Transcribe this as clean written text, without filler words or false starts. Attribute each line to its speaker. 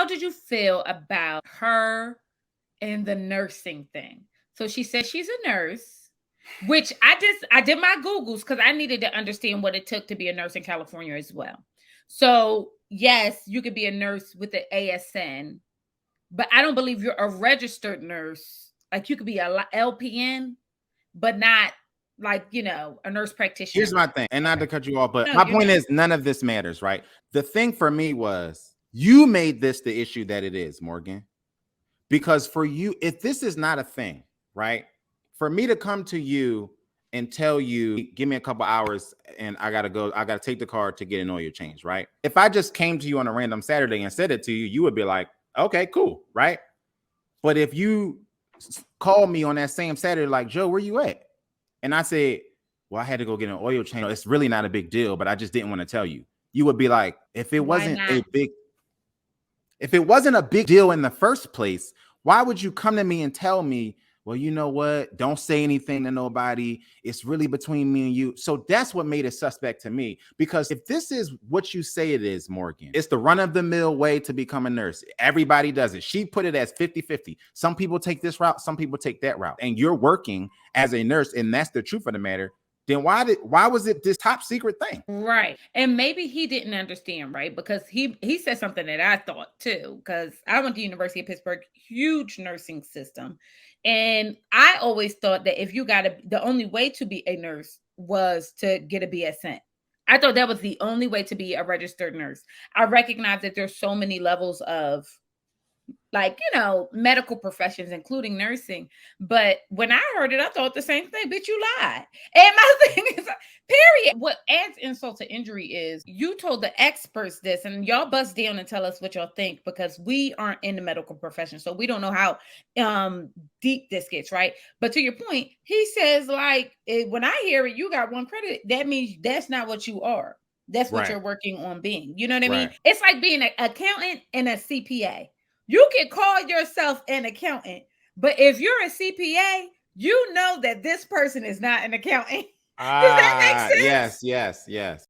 Speaker 1: did you feel about her and the nursing thing? So she said she's a nurse, which I did my Googles because I needed to understand what it took to be a nurse in California as well. So yes, you could be a nurse with the ASN, but I don't believe you're a registered nurse. Like you could be a LPN, but not like, a nurse
Speaker 2: Here's
Speaker 1: practitioner.
Speaker 2: my thing, and not to cut you off, but
Speaker 1: No,
Speaker 2: my
Speaker 1: you're
Speaker 2: point
Speaker 1: not.
Speaker 2: is none of this matters, right? The thing for me was you made this the issue that it is, Morgan. Because for you, if this is not a thing, right? For me to come to you and tell you, give me a couple hours and I gotta take the car to get an oil change, right? If I just came to you on a random Saturday and said it to you, you would be like, okay, cool, right? But if you call me on that same Saturday, like, Joe, where you at? And I said, well, I had to go get an oil change. It's really not a big deal, but I just didn't want to tell you. You would be like, if it
Speaker 1: Why
Speaker 2: wasn't
Speaker 1: not?
Speaker 2: a big deal in the first place, why would you come to me and tell me, well, you know what? Don't say anything to nobody. It's really between me and you. So that's what made it suspect to me. Because if this is what you say it is, Morgan, it's the run-of-the-mill way to become a nurse. Everybody does it. She put it as 50-50. Some people take this route, some people take that route. And you're working as a nurse, and that's the truth of the matter. Then why was it this top secret thing?
Speaker 1: Right. And maybe he didn't understand, right? Because he said something that I thought too, because I went to University of Pittsburgh, huge nursing system. And I always thought that if you the only way to be a nurse was to get a BSN. I thought that was the only way to be a registered nurse. I recognize that there's so many levels of medical professions, including nursing. But when I heard it, I thought the same thing. Bitch, you lied. And my thing is, period. What adds insult to injury is you told the experts this, and y'all bust down and tell us what y'all think because we aren't in the medical profession. So we don't know how deep this gets, right? But to your point, he says, when I hear it, you got one credit. That means that's not what you are. That's what you're working on being. You know what I mean? It's like being an accountant and a CPA. You can call yourself an accountant, but if you're a CPA, you know that this person is not an accountant. Does that make sense?
Speaker 2: Yes.